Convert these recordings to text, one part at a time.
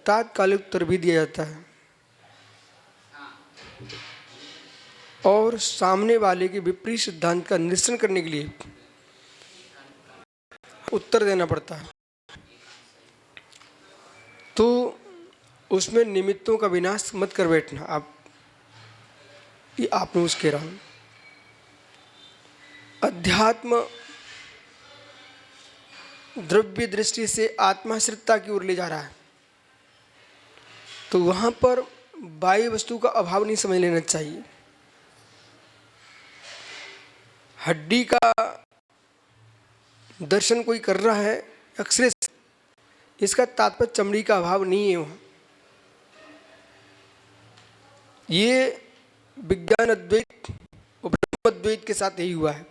तात्कालिक उत्तर भी दिया जाता है और सामने वाले के विपरीत सिद्धांत का निरसन करने के लिए उत्तर देना पड़ता है। तो उसमें निमित्तों का विनाश मत कर बैठना। आप मैं कह रहा हूं, अध्यात्म द्रव्य दृष्टि से आत्माश्रितता की ओर ले जा रहा है, तो वहां पर बाह्य वस्तु का अभाव नहीं समझ लेना चाहिए। हड्डी का दर्शन कोई कर रहा है अक्सर, इसका तात्पर्य चमड़ी का अभाव नहीं है वहां। ये विज्ञान अद्वैत और ब्रह्म अद्वैत के साथ यही हुआ है।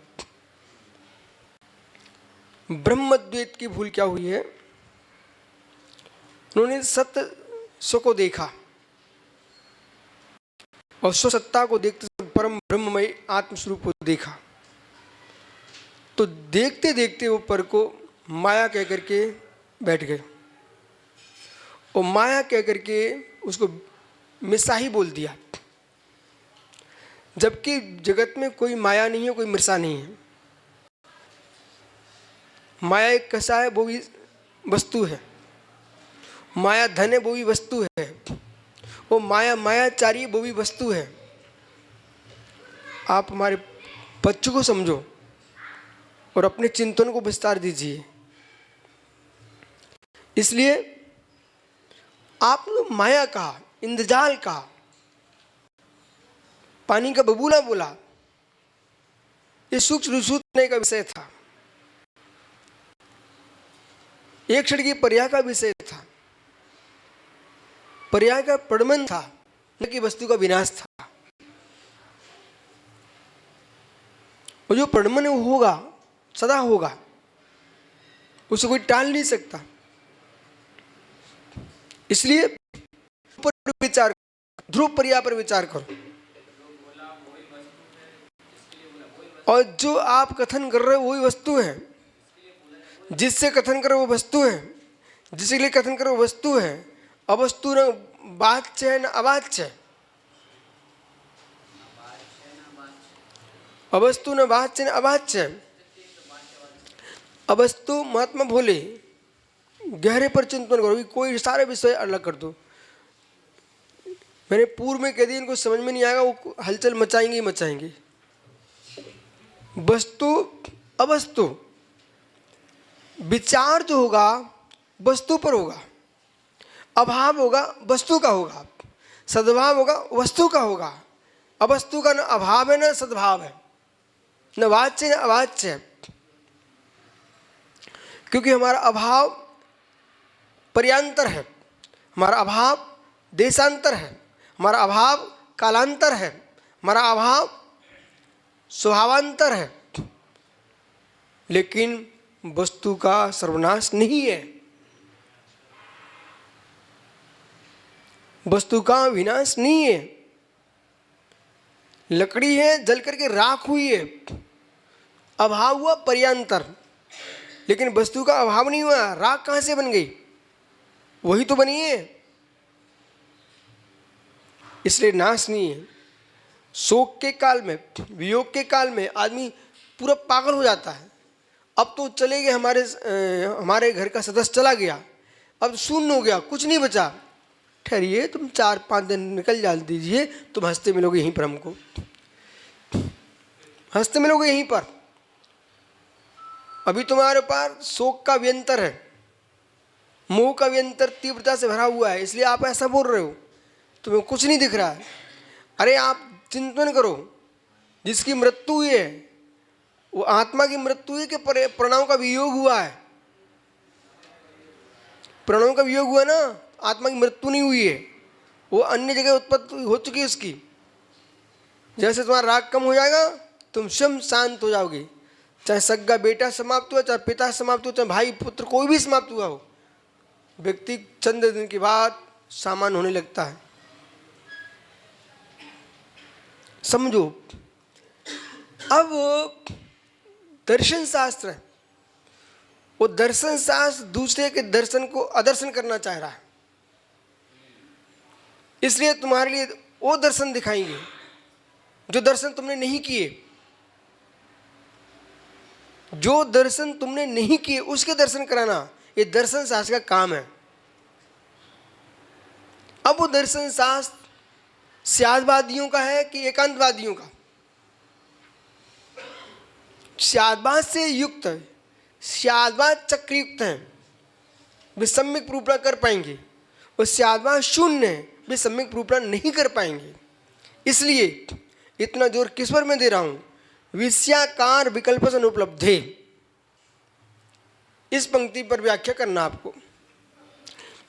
ब्रह्म अद्वैत की भूल क्या हुई है, उन्होंने सत्य स्व को देखा और स्वसत्ता को देखते परम ब्रह्ममय आत्मस्वरूप को देखा, तो देखते देखते वो पर को माया कह करके बैठ गए और माया कह करके उसको मिर्सा ही बोल दिया, जबकि जगत में कोई माया नहीं है, कोई मिर्सा नहीं है। माया एक कसा है, वो भी वस्तु है। माया धन है, वो भी वस्तु है। वो माया मायाचारी, वो भी वस्तु है। आप हमारे पक्ष को समझो और अपने चिंतन को विस्तार दीजिए। इसलिए आपने माया कहा, इंद्रजाल कहा, पानी का बबूला बोला, ये सूक्ष्म सूचने का विषय था, एक क्षण की पर्याय का विषय था, पर्याय का प्रमाण था, न कि वस्तु का विनाश था। और जो प्रमाण होगा सदा होगा, उसे कोई टाल नहीं सकता। इसलिए ऊपर विचार, ध्रुव पर्याय पर विचार करो। और जो आप कथन कर रहे हो वही वस्तु है, जिससे कथन करो वो वस्तु है, जिसके लिए कथन करो वो वस्तु है। अवस्तु न वाच्य है न अवाच्य, अवस्तु न वाच्य न अवाच्य। अवस्तु महात्मा भोले, गहरे पर चिंतन करो, कोई सारे विषय अलग कर दो। मैंने पूर्व में कह दिया, इनको समझ में नहीं आएगा, वो हलचल मचाएंगे ही मचाएंगे। वस्तु अवस्तु, विचार जो होगा वस्तु पर होगा, अभाव होगा वस्तु का होगा, सद्भाव होगा वस्तु का होगा। अवस्तु का न अभाव है न सद्भाव है, न वाच्य न अवाच्य है। क्योंकि हमारा अभाव पर्यांतर है, हमारा अभाव देशांतर है, हमारा अभाव कालांतर है, हमारा अभाव स्वभावांतर है, लेकिन वस्तु का सर्वनाश नहीं है, वस्तु का विनाश नहीं है। लकड़ी है, जल करके राख हुई है, अभाव हुआ पर्यांतर, लेकिन वस्तु का अभाव नहीं हुआ। राख कहां से बन गई, वही तो बनी है, इसलिए नाश नहीं है। शोक के काल में, वियोग के काल में आदमी पूरा पागल हो जाता है। अब तो चले गए, हमारे घर का सदस्य चला गया, अब शून्य हो गया, कुछ नहीं बचा। ठहरिए, तुम 4-5 दिन निकल जा दीजिए, तुम हंसते मिलोगे यहीं पर, हमको हंसते मिलोगे यहीं पर। अभी तुम्हारे पास शोक का व्यंतर है, मोह का व्यंतर तीव्रता से भरा हुआ है, इसलिए आप ऐसा बोल रहे हो, तुम्हें कुछ नहीं दिख रहा है। अरे आप चिंतन करो, जिसकी मृत्यु हुई है वो आत्मा की मृत्यु है कि प्राणों का वियोग हुआ है? प्राणों का वियोग हुआ ना, आत्मा की मृत्यु नहीं हुई है, वो अन्य जगह उत्पत्ति हो चुकी है उसकी। जैसे तुम्हारा राग कम हो जाएगा, तुम स्वयं शांत हो जाओगे। चाहे सग्गा बेटा समाप्त हुआ, चाहे पिता समाप्त हुआ, चाहे भाई पुत्र कोई भी समाप्त हुआ हो, व्यक्ति चंद दिन के बाद सामान्य होने लगता है। समझो, अब दर्शन शास्त्र है, वो दर्शन शास्त्र दूसरे के दर्शन को अदर्शन करना चाह रहा है। इसलिए तुम्हारे लिए वो दर्शन दिखाएंगे जो दर्शन तुमने नहीं किए। जो दर्शन तुमने नहीं किए उसके दर्शन कराना, ये दर्शन शास्त्र का काम है। अब वो दर्शन शास्त्र स्यादवादियों का है कि एकांतवादियों का? स्यादवाद से युक्त है, स्यादवाद चक्रयुक्त है, वे सम्यक रूपणा कर पाएंगे, और स्यादवाद शून्य है, वे सम्यक रूपणा नहीं कर पाएंगे। इसलिए इतना जोर किस पर मैं दे रहा हूं? विषयाकार विकल्प से अनुपलब्धे, इस पंक्ति पर व्याख्या करना आपको।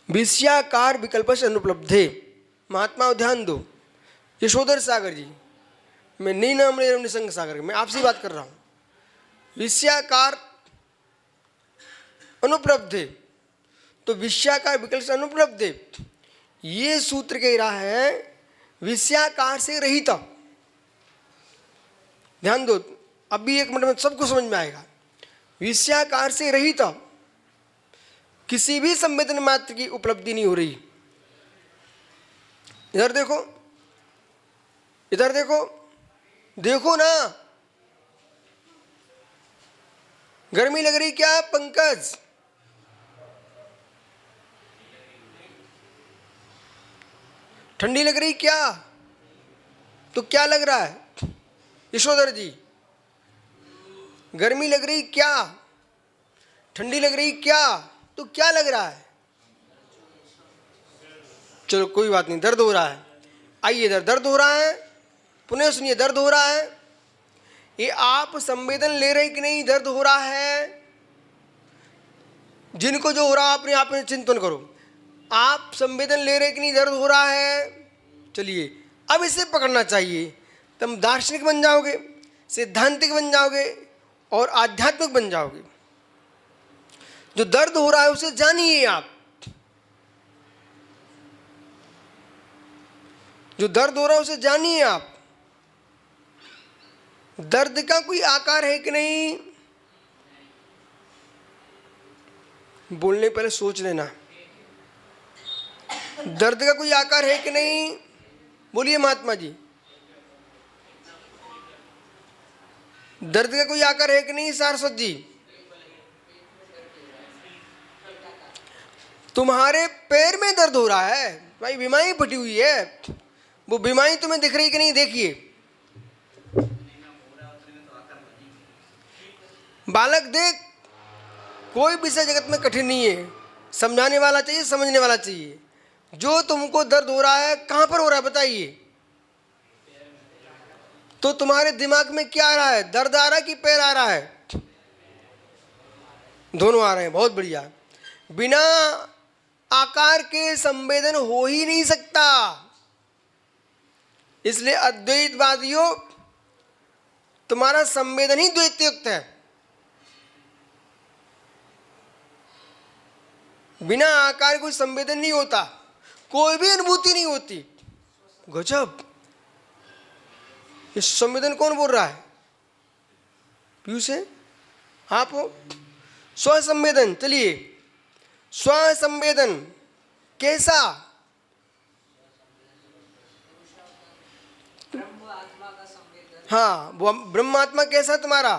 विषयाकार विकल्प से अनुपलब्धे। महात्मा ध्यान दो, यशोधर सागर जी, मैं नहीं नाम ले रहा हूं निसंग सागर, मैं आपसे बात कर रहा हूं। विषयाकार अनुपलब्धे, तो विषयाकार विकल्प से अनुपलब्धे, ये सूत्र कह रहा है विषयाकार से रहित। ध्यान दो, अभी एक मिनट में सबको समझ में आएगा। विषयाकार से रहित किसी भी संवेदन मात्र की उपलब्धि नहीं हो रही। इधर देखो, इधर देखो, देखो ना, गर्मी लग रही क्या पंकज? ठंडी लग रही क्या? तो क्या लग रहा है यशोधर जी? गर्मी लग रही क्या? ठंडी लग रही क्या? तो क्या लग रहा है? चलो कोई बात नहीं, दर्द हो रहा है। आइए इधर, दर्द हो रहा है, पुनः सुनिए, दर्द हो रहा है। ये आप संवेदन ले रहे कि नहीं दर्द हो रहा है? जिनको जो हो रहा है अपने आप में चिंतन करो। आप संवेदन ले रहे कि नहीं दर्द हो रहा है? चलिए अब इसे पकड़ना चाहिए, तुम दार्शनिक बन जाओगे, सिद्धांतिक बन जाओगे और आध्यात्मिक बन जाओगे। जो दर्द हो रहा है उसे जानिए आप। जो दर्द हो रहा है उसे जानिए आप। दर्द का कोई आकार है कि नहीं? बोलने पहले सोच लेना। दर्द का कोई आकार है कि नहीं? बोलिए महात्मा जी, दर्द का कोई आकार है कि नहीं? सारस्वत जी, तुम्हारे पैर में दर्द हो रहा है भाई, बीमारी फटी हुई है, वो बीमारी तुम्हें दिख रही कि नहीं? देखिए बालक देख, कोई विषय जगत में कठिन नहीं है, समझाने वाला चाहिए, समझने वाला चाहिए। जो तुमको दर्द हो रहा है कहां पर हो रहा है बताइए? तो तुम्हारे दिमाग में क्या आ रहा है? दर्द आ रहा है कि पैर आ रहा है? दोनों आ रहे हैं, बहुत बढ़िया। बिना आकार के संवेदन हो ही नहीं सकता। इसलिए अद्वैतवादियों, तुम्हारा संवेदन ही द्वैतयुक्त है। बिना आकार कोई संवेदन नहीं होता, कोई भी अनुभूति नहीं होती। गजब, ये संवेदन कौन बोल रहा है? पीयूष है, आप हो? स्वसंवेदन, चलिए स्वसंवेदन कैसा? हाँ, वो ब्रह्मात्मा कैसा तुम्हारा?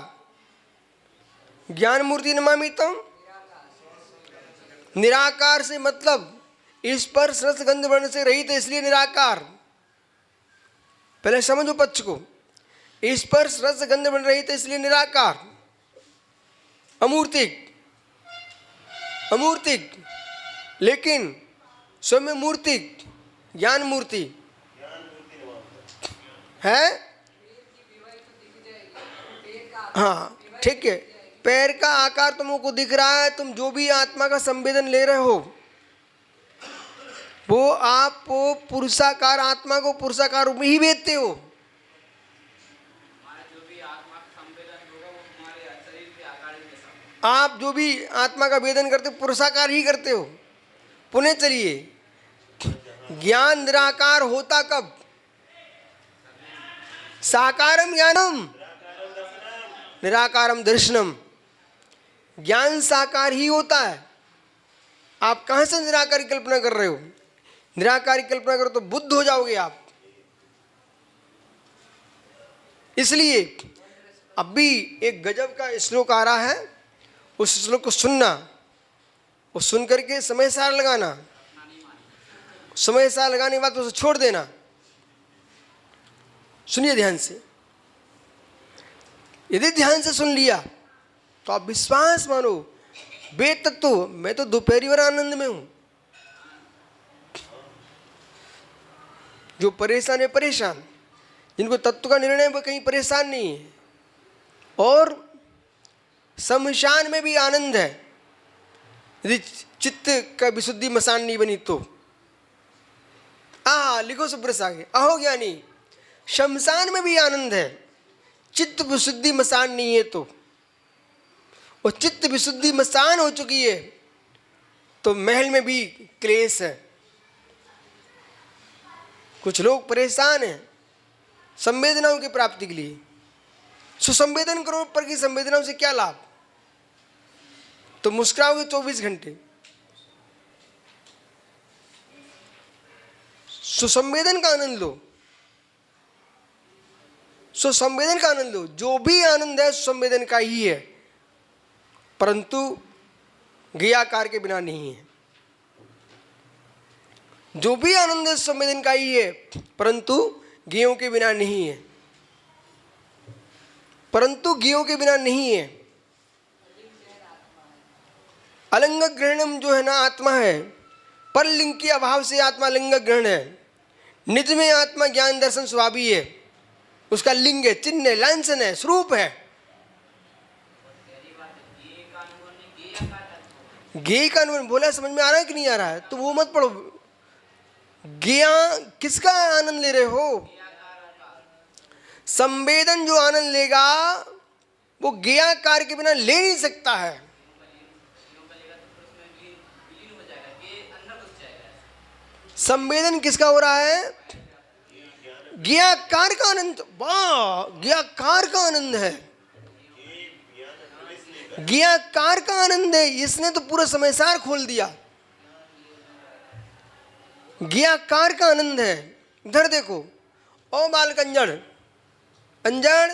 ज्ञान मूर्ति नमामि तम, निराकार से मतलब स्पर्श रस गंध वर्ण से रहित है, इसलिए निराकार। पहले समझो पक्ष को, स्पर्श रस गंध वर्ण रहित है इसलिए निराकार। अमूर्तिक, अमूर्तिक लेकिन स्वयं मूर्तिक, ज्ञान मूर्ति है। हाँ ठीक है, पैर का आकार तुमको दिख रहा है, तुम जो भी आत्मा का संवेदन ले रहे हो वो आप पुरुषाकार आत्मा को पुरुषाकार रूप में ही वेदते हो। आप जो भी आत्मा का वेदन करते हो पुरुषाकार ही करते हो। पुनः चलिए, ज्ञान निराकार होता कब? साकारम ज्ञानम निराकारम दर्शनम। ज्ञान साकार ही होता है। आप कहां से निराकार की कल्पना कर रहे हो? निराकार की कल्पना करो तो बुद्ध हो जाओगे आप। इसलिए अब भी एक गजब का श्लोक आ रहा है, उस श्लोक को सुनना, और सुन करके समय सार लगाना, समय सार लगाने के बाद उसे छोड़ देना। सुनिए ध्यान से, यदि ध्यान से सुन लिया तो आप विश्वास मानो, बेतत्व मैं तो दोपहरी भर आनंद में हूं। जो परेशान है परेशान, जिनको तत्व का निर्णय वो कहीं परेशान नहीं है। और शमशान में भी आनंद है, यदि चित्त का विशुद्धि मसान नहीं बनी तो। लिखो सुब्रत आगे, अहो ज्ञानी शमशान में भी आनंद है, चित्त विशुद्धि मसान नहीं है तो। और चित्त विशुद्धि मसान हो चुकी है तो महल में भी क्लेश है। कुछ लोग परेशान हैं संवेदनाओं की प्राप्ति के लिए। सुसंवेदन करो, पर की संवेदनाओं से क्या लाभ? तो मुस्कुराओगे 24 घंटे। सुसंवेदन का आनंद लो, सुसंवेदन का आनंद लो। जो भी आनंद है सुसंवेदन का ही है, परंतु ज्ञाकार के बिना नहीं है। जो भी आनंद है सुसंवेदन का ही है, परंतु ज्ञेयों के बिना नहीं है, परंतु ज्ञेयों के बिना नहीं है। अलंग ग्रहणम जो है ना आत्मा है, पर लिंग के अभाव से आत्मा लिंग ग्रहण है। निज में आत्मा ज्ञान दर्शन स्वाभावी है, उसका लिंग है, चिन्ह है, लांछन है, स्वरूप है। ज्ञेय का अनुभव बोला, समझ में आ रहा है कि नहीं आ रहा है? तो वो मत पढ़ो। ज्ञा किसका आनंद ले रहे हो? संवेदन जो आनंद लेगा वो ज्ञाकार के बिना ले नहीं सकता है। संवेदन किसका हो रहा है? ज्ञाकार का आनंद। वाह, ज्ञाकार का आनंद है, ज्ञाकार का आनंद है। इसने तो पूरा समय सार खोल दिया। ज्ञाकार का आनंद है। इधर देखो, ओ बालक अंजड़, अंजड़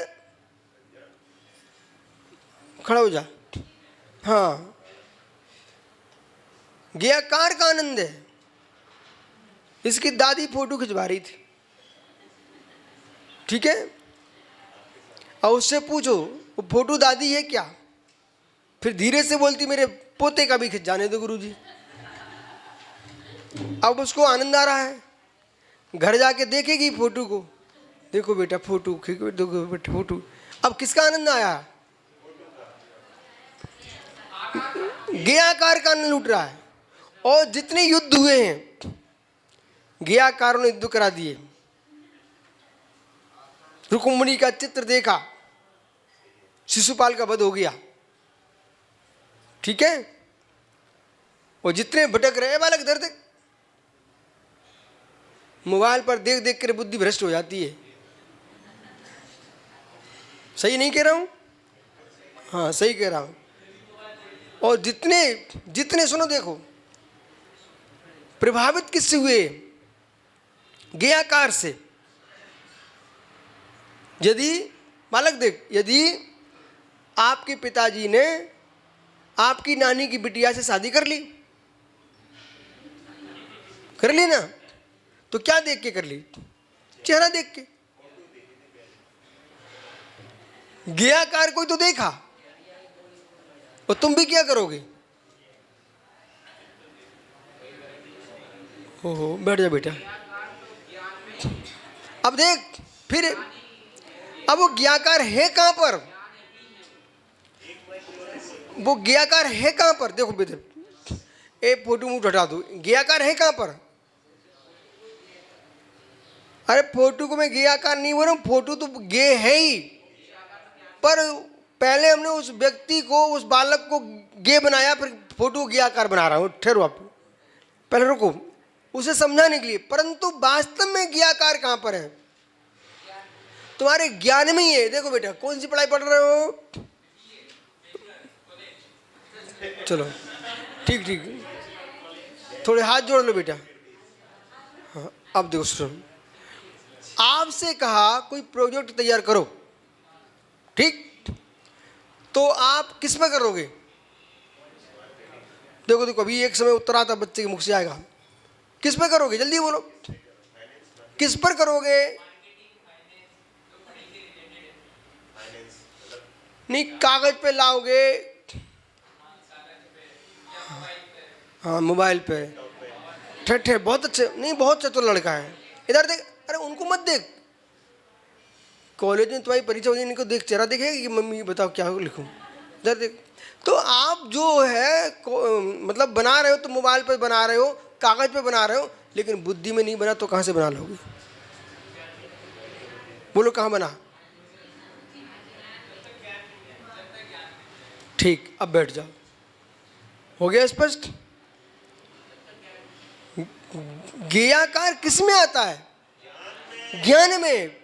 खड़ा हो जा। हाँ, ज्ञाकार का आनंद है। इसकी दादी फोटो खिंचवा रही थी, ठीक है? और उससे पूछो वो फोटो दादी है क्या? फिर धीरे से बोलती मेरे पोते का भी खिंच जाने दो गुरुजी। अब उसको आनंद आ रहा है, घर जाके देखेगी फोटो को, देखो बेटा फोटो, देखो बेटा फोटो। अब किसका आनंद आया? ज्ञाकार का आनंद लूट रहा है। और जितने युद्ध हुए हैं ज्ञाकारों ने युद्ध करा दिए। रुक्मिणी का चित्र देखा, शिशुपाल का वध हो गया, ठीक है? और जितने भटक रहे बालक, इधर देख, मोबाइल पर देख देख कर बुद्धि भ्रष्ट हो जाती है। सही नहीं कह रहा हूं? हाँ सही कह रहा हूं। और जितने जितने सुनो, देखो प्रभावित किससे हुए? ज्ञाकार से। यदि बालक देख, यदि आपके पिताजी ने आपकी नानी की बिटिया से शादी कर ली ना, तो क्या देख के कर ली? चेहरा देख के। ज्ञाकार कोई तो देखा, और तुम भी क्या करोगे? ओहो, बैठ जा बेटा। अब देख फिर, अब वो ज्ञाकार है कहां पर? वो ज्ञाकार है कहां पर? देखो बेटे, ए फोटो मुंह हटा दो, ज्ञाकार है कहां पर? अरे फोटो को मैं ज्ञाकार नहीं बोल रहा हूं, फोटो तो गे है ही, पर पहले हमने उस व्यक्ति को, उस बालक को गे बनाया, फिर फोटो ज्ञाकार बना रहा हूं। ठहरो आप, पहले रुको, उसे समझाने के लिए। परंतु वास्तव में ज्ञाकार कहां पर है? तुम्हारे ज्ञान में ही है। देखो बेटा, कौन सी पढ़ाई पढ़ रहे हो? चलो ठीक ठीक, थोड़े हाथ जोड़ लो बेटा। हाँ, अब देखो सुनो, आपसे कहा कोई प्रोजेक्ट तैयार करो, ठीक, तो आप किस में करोगे? देखो देखो अभी एक समय उत्तर आता बच्चे के मुख से आएगा, किस पर करोगे? जल्दी बोलो, किस पर करोगे? नहीं, कागज पे लाओगे? हाँ, मोबाइल पे। ठे बहुत अच्छे, नहीं बहुत चतुर लड़का है। इधर देख, अरे उनको मत देख, कॉलेज में तुम्हारी परीक्षा होगी, इनको देख, चेहरा देखेगा कि मम्मी बताओ क्या लिखूं, इधर देख। तो आप जो है मतलब बना रहे हो तो मोबाइल पर बना रहे हो, कागज पे बना रहे हो, लेकिन बुद्धि में नहीं बना तो कहाँ से बना लोगे? बोलो कहाँ बना? ठीक, अब बैठ जाओ, हो गया स्पष्ट? ज्ञेयाकार किस में आता है? ज्ञान में।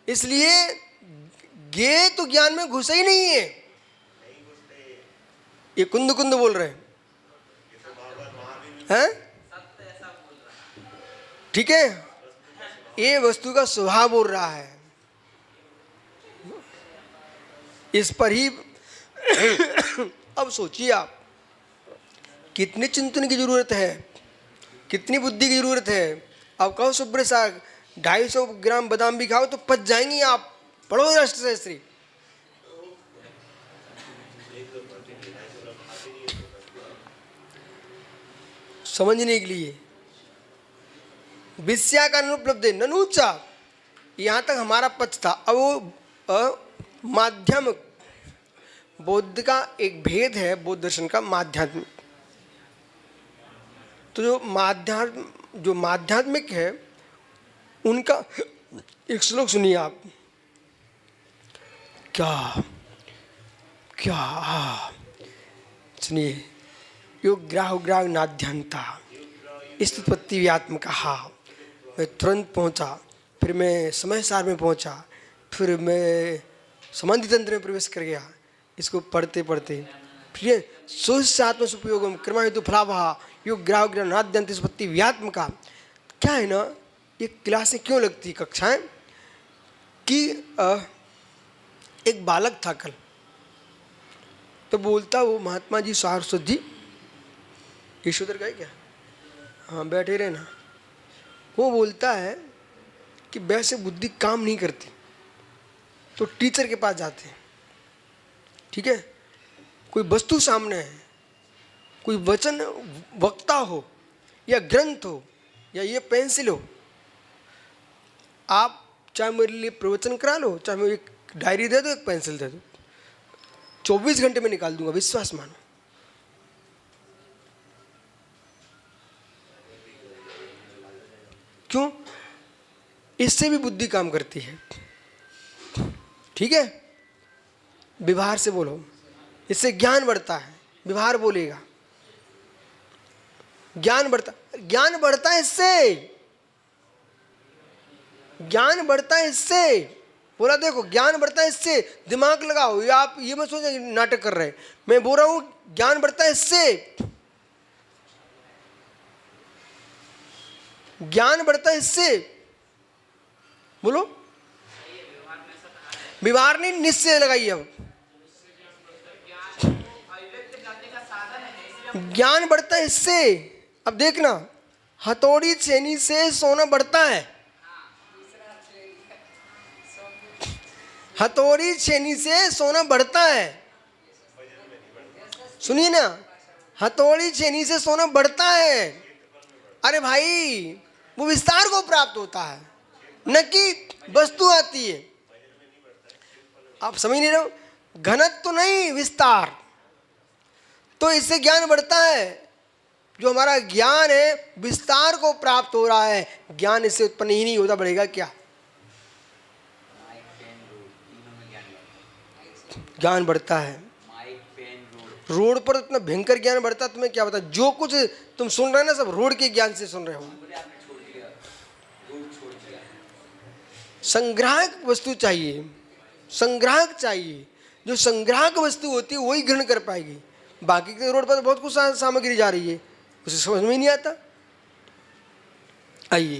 इसलिए ज्ञेय तो ज्ञान में घुसा ही नहीं है। ये कुंद कुंद बोल रहे हैं, ठीक है, ये वस्तु का स्वभाव बोल रहा है, इस पर ही अब सोचिए आप, कितने चिंतन की जरूरत है, कितनी बुद्धि की जरूरत है। आप कहो सुब्र साग 250 ग्राम बादाम भी खाओ तो पच जाएंगी आप, पढ़ो राष्ट्रशास्त्री। समझने के लिए विषया का अनुपलब्ध ननुचा, यहाँ तक हमारा पक्ष था। अब वो माध्यम बौद्ध का एक भेद है, बौद्ध दर्शन का माध्यात्मिक। तो जो माध्यात्मिक है उनका एक श्लोक सुनिए आप, क्या क्या सुनिए, योग ग्राह ग्राह नाध्यांता स्थितपत्ति व्यात्मका। मैं तुरंत पहुंचा, फिर मैं समय सार में पहुंचा, फिर मैं समाधि तंत्र में प्रवेश कर गया। इसको पढ़ते पढ़ते फिर सोच आत्म सुपयोगम क्रम हेतु फलाभा योग ग्राह ग्राह नाद्यंत स्थितपत्ति व्यात्मका। क्या है ना, ये क्लासें क्यों लगती कक्षाएं कि एक बालक था कल, तो बोलता वो महात्मा जी सारस्वत जी यशोधर गए क्या, हाँ बैठे रहे ना, वो बोलता है कि वैसे बुद्धि काम नहीं करती तो टीचर के पास जाते हैं, ठीक है, कोई वस्तु सामने है, कोई वचन वक्ता हो या ग्रंथ हो या ये पेंसिल हो, आप चाहे मेरे लिए प्रवचन करा लो, चाहे मुझे एक डायरी दे दो, एक पेंसिल दे दो, 24 घंटे में निकाल दूंगा, विश्वास मानो। क्यों? इससे भी बुद्धि काम करती है, ठीक है, व्यवहार से बोलो, इससे ज्ञान बढ़ता है, व्यवहार बोलेगा, ज्ञान बढ़ता है इससे, ज्ञान बढ़ता है इससे, बोला देखो ज्ञान बढ़ता है इससे, दिमाग लगाओ, ये आप ये मत सोचो नाटक कर रहे हैं, मैं बोल रहा हूं ज्ञान बढ़ता है इससे, ज्ञान बढ़ता है इससे, बोलो, व्यवहार नहीं निश्चय लगाइए। अब ज्ञान बढ़ता है इससे, अब देखना, हथौड़ी छेनी से सोना बढ़ता है, हथौड़ी छेनी से सोना बढ़ता है, सुनिए ना, हथौड़ी छेनी से सोना बढ़ता है। अरे भाई वो विस्तार को प्राप्त होता है, न कि वस्तु आती है। आप समझ नहीं रहे हो, घनत्व तो नहीं, विस्तार। तो इससे ज्ञान बढ़ता है, जो हमारा ज्ञान है विस्तार को प्राप्त हो रहा है, ज्ञान इससे उत्पन्न ही नहीं होता, बढ़ेगा क्या? ज्ञान बढ़ता है, रोड पर इतना भयंकर ज्ञान बढ़ता है, तुम्हें क्या पता, जो कुछ तुम सुन रहे हो ना सब रोड के ज्ञान से सुन रहे हो। संग्राहक वस्तु चाहिए, संग्राहक चाहिए, जो संग्राहक वस्तु होती है वही ग्रहण कर पाएगी। बाकी के रोड पर तो बहुत कुछ सामग्री जा रही है, उसे समझ में ही नहीं आता। आइए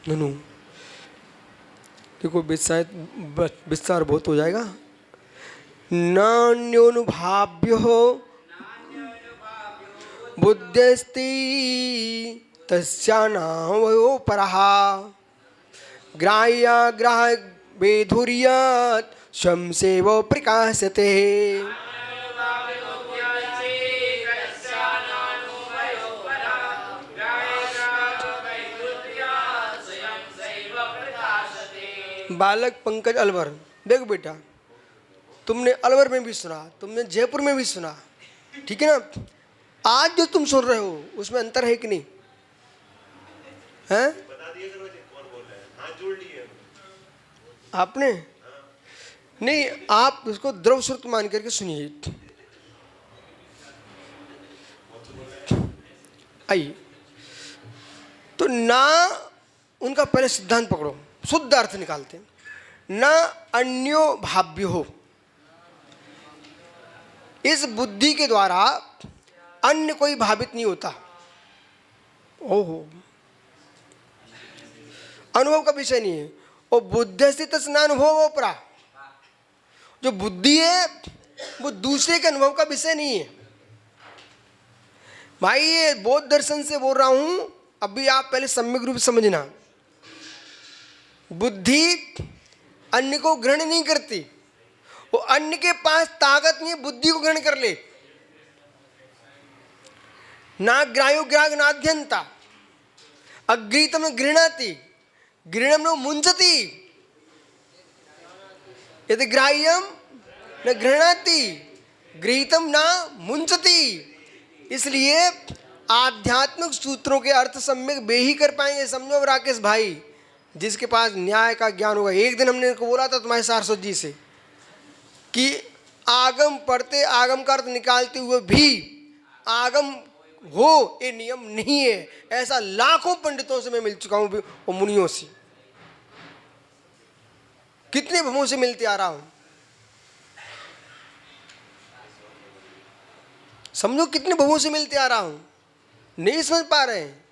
ननू, देखो विस्तार बहुत हो जाएगा। नान्योनुभाव्यो बुद्ध्यस्ति तस्यानावयो परः ग्राह्याग्राह वेधुर्यात् स्वयंसेव प्रकाशते। बालक पंकज अलवर, देखो बेटा, तुमने अलवर में भी सुना, तुमने जयपुर में भी सुना, ठीक है ना। आज जो तुम सुन रहे हो उसमें अंतर है कि नहीं? हैं? बता दिए करो कौन बोल रहा है, हाथ जोड़ लिए आपने? नहीं, आप उसको द्रव श्रुत मान करके सुनिए। आइए, तो ना उनका पहले सिद्धांत पकड़ो, शुद्ध अर्थ निकालते हैं। न अन्यो भाव्य हो, इस बुद्धि के द्वारा अन्य कोई भावित नहीं होता। ओहो, अनुभव का विषय नहीं है। और बुद्धि से तस्नानुभव परा, जो बुद्धि है वो दूसरे के अनुभव का विषय नहीं है। भाई ये बौद्ध दर्शन से बोल रहा हूं, अभी आप पहले सम्यक रूप से समझना। बुद्धि अन्य को ग्रहण नहीं करती, वो अन्य के पास ताकत नहीं है बुद्धि को ग्रहण कर ले। ना ग्राह्यो ग्राह्य नाध्यंता अग्रीतम गृह्णाति गृहणम न मुंचति यदि ग्राह्यम न गृह्णाति गृहीतम न मुंचति। इसलिए आध्यात्मिक सूत्रों के अर्थ सम्यक वे ही कर पाएंगे। समझो राकेश भाई, जिसके पास न्याय का ज्ञान होगा। एक दिन हमने इनको बोला था तुम्हारे सारस्वत जी से कि आगम पढ़ते आगम का अर्थ निकालते हुए भी आगम हो ये नियम नहीं है। ऐसा लाखों पंडितों से मैं मिल चुका हूं और मुनियों से, कितने भवों से मिलते आ रहा हूं। समझो कितने भवों से मिलते आ रहा हूं, नहीं समझ पा रहे हैं।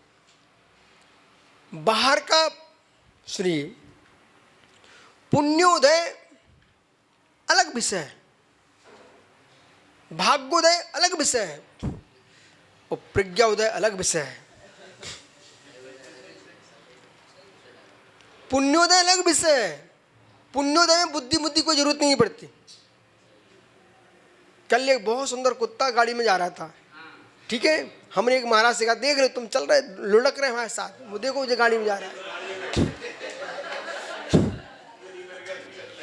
बाहर का सुनिए, पुण्योदय अलग विषय है, भाग्योदय अलग विषय है और प्रज्ञाउदय अलग विषय है। पुण्योदय अलग विषय है। पुण्योदय में बुद्धि कोई जरूरत नहीं पड़ती। कल एक बहुत सुंदर कुत्ता गाड़ी में जा रहा था, ठीक है। हमने एक महाराज से कहा, देख रहे तुम चल रहे लुढ़क रहे हमारे साथ, वो देखो मुझे गाड़ी में जा रहा है,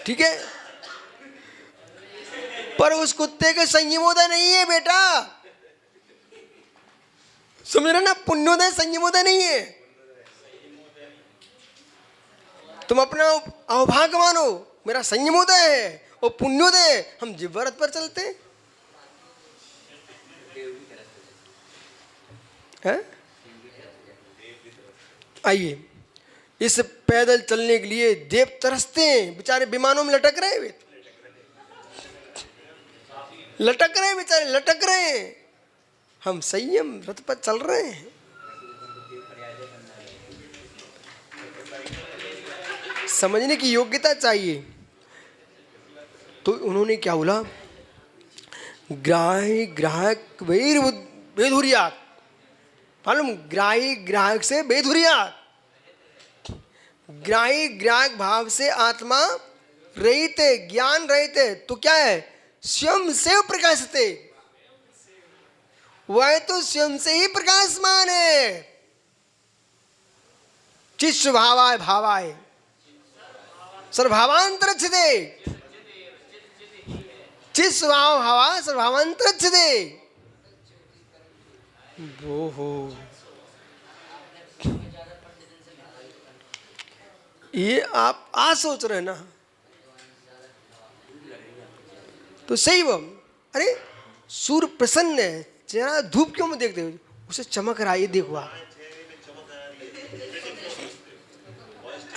ठीक है। पर उस कुत्ते के संयमोदय नहीं है बेटा, समझ रहे ना। पुण्योदय संयमोदय नहीं है। तुम अपना अवभाग्य मानो, मेरा संयमोदय है और पुण्योदय हम जिव्वरत पर चलते हैं। आइए, इस पैदल चलने के लिए देव तरसते हैं, बेचारे विमानों में लटक रहे हैं, लटक रहे हैं बेचारे, लटक रहे हैं। हम संयम रथ पर चल रहे हैं। समझने की योग्यता चाहिए। तो उन्होंने क्या बोला, ग्राह्य ग्राहक वेधुर्यात्, मालूम, ग्राही ग्राहक से बेधुर्यात्। ग्राही ग्राहक भाव से आत्मा रहित है, ज्ञान रहित है, तो क्या है, स्वयं से प्रकाशते, वह तो स्वयं से ही प्रकाशमान है। चित् स्वभावाय भावाय सर्वभावांतरच्छते, चित् स्वभाव भावा सर्वभावांतरच्छते। वो हो, ये आप आज सोच रहे हैं ना, तो सही वो, अरे सूर्य प्रसन्न है, चेहरा धूप क्यों में देखते हो, उसे चमक रहा है, ये देखो आप।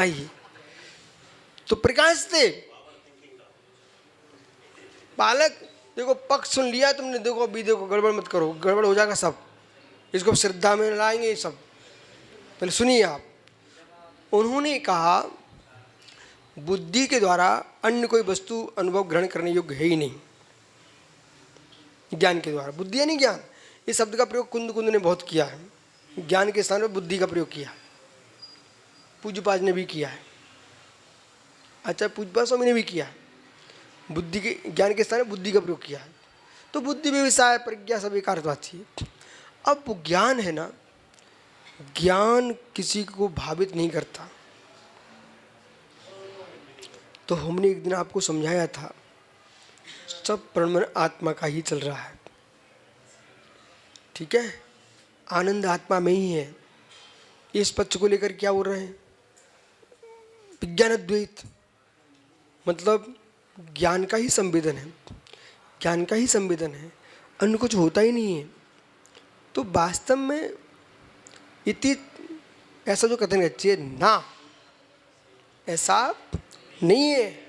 आइए, तो प्रकाश से बालक, देखो पक्ष सुन लिया तुमने, देखो अभी देखो गड़बड़ मत करो, गड़बड़ हो जाएगा सब। इसको श्रद्धा में लाएंगे सब, पहले सुनिए आप। उन्होंने कहा बुद्धि के द्वारा अन्य कोई वस्तु अनुभव ग्रहण करने योग्य है ही नहीं। ज्ञान के द्वारा, बुद्धि यानी ज्ञान, इस शब्द का प्रयोग कुंद कुंद ने बहुत किया है। ज्ञान के स्थान पर बुद्धि का प्रयोग किया, पूज्यपाद ने भी किया है, अच्छा पूज्यपाद स्वामी ने भी किया है। बुद्धि के, ज्ञान के स्थान पर बुद्धि का प्रयोग किया है। तो बुद्धि व्यवसाय प्रज्ञा सब एक अर्थ आती है। अब वो ज्ञान है ना, ज्ञान किसी को भावित नहीं करता। तो हमने एक दिन आपको समझाया था सब प्रणमन आत्मा का ही चल रहा है, ठीक है, आनंद आत्मा में ही है। इस पक्ष को लेकर क्या बोल रहे हैं, विज्ञान अद्वैत, मतलब ज्ञान का ही संवेदन है, ज्ञान का ही संवेदन है, अन्य कुछ होता ही नहीं है। तो वास्तव में इति ऐसा जो कथन है चाहिए ना, ऐसा नहीं है।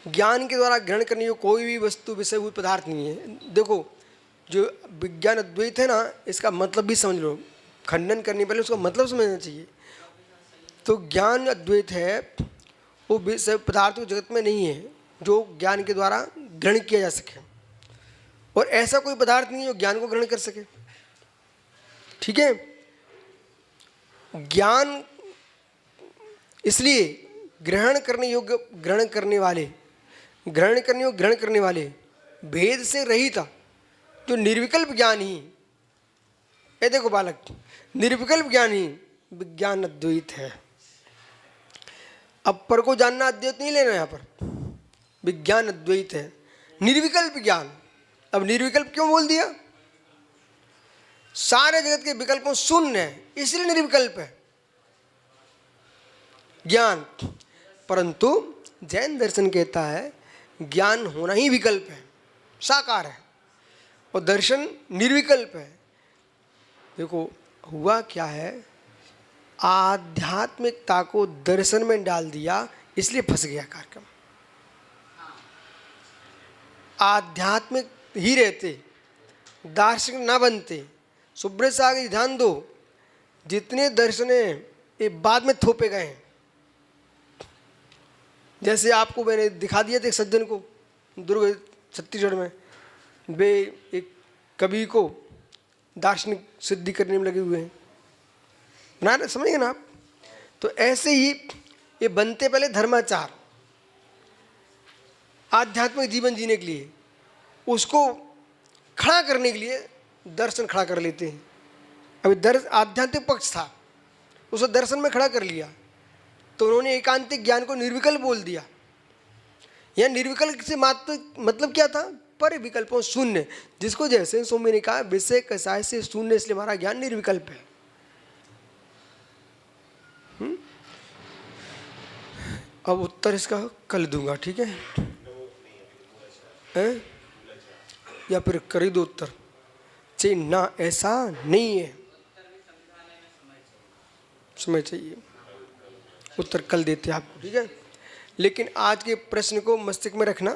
ज्ञान के द्वारा ग्रहण करने की कोई भी वस्तु विषयभूत पदार्थ नहीं है। देखो जो विज्ञान अद्वैत है ना, इसका मतलब भी समझ लो, खंडन करने पहले उसका मतलब समझना चाहिए। तो ज्ञान अद्वैत है, वो विषय पदार्थ जगत में नहीं है जो ज्ञान के द्वारा ग्रहण किया जा सके, और ऐसा कोई पदार्थ नहीं जो ज्ञान को ग्रहण कर सके, ठीक है। ज्ञान इसलिए ग्रहण करने योग्य, ग्रहण करने वाले, ग्रहण करने योग्य, ग्रहण करने वाले भेद से रहित जो निर्विकल्प ज्ञान ही, ये देखो बालक, निर्विकल्प ज्ञान ही विज्ञान अद्वैत है। अब पर को जानना अद्वैत नहीं लेना, यहाँ पर विज्ञान अद्वैत है, निर्विकल्प ज्ञान। अब निर्विकल्प क्यों बोल दिया, सारे जगत के विकल्पों शून्य है, इसलिए निर्विकल्प है ज्ञान। परंतु जैन दर्शन कहता है ज्ञान होना ही विकल्प है, साकार है, और दर्शन निर्विकल्प है। देखो हुआ क्या है, आध्यात्मिकता को दर्शन में डाल दिया, इसलिए फंस गया कार्यक्रम। आध्यात्मिक ही रहते, दार्शनिक ना बनते। सुब्रत से आगे ध्यान दो, जितने दर्शन ये बाद में थोपे गए हैं। जैसे आपको मैंने दिखा दिया था एक सज्जन को दुर्ग छत्तीसगढ़ में, वे एक कवि को दार्शनिक सिद्धि करने में लगे हुए हैं, ना समझिए ना आप। तो ऐसे ही ये बनते पहले धर्माचार, आध्यात्मिक जीवन जीने के लिए, उसको खड़ा करने के लिए दर्शन खड़ा कर लेते हैं। अभी आध्यात्मिक पक्ष था, उसे दर्शन में खड़ा कर लिया, तो उन्होंने एकांतिक ज्ञान को निर्विकल्प बोल दिया। यह निर्विकल्प से मात्र मतलब क्या था, पर विकल्पों शून्य, जिसको जैसे स्वामी ने कहा विषय कसाय से शून्य, इसलिए हमारा ज्ञान निर्विकल्प है। अब उत्तर इसका कल दूंगा, ठीक है, या फिर कर ही दो उत्तर चाहिए ना, ऐसा नहीं है, समय चाहिए, उत्तर कल देते हैं आपको, ठीक है। लेकिन आज के प्रश्न को मस्तिष्क में रखना।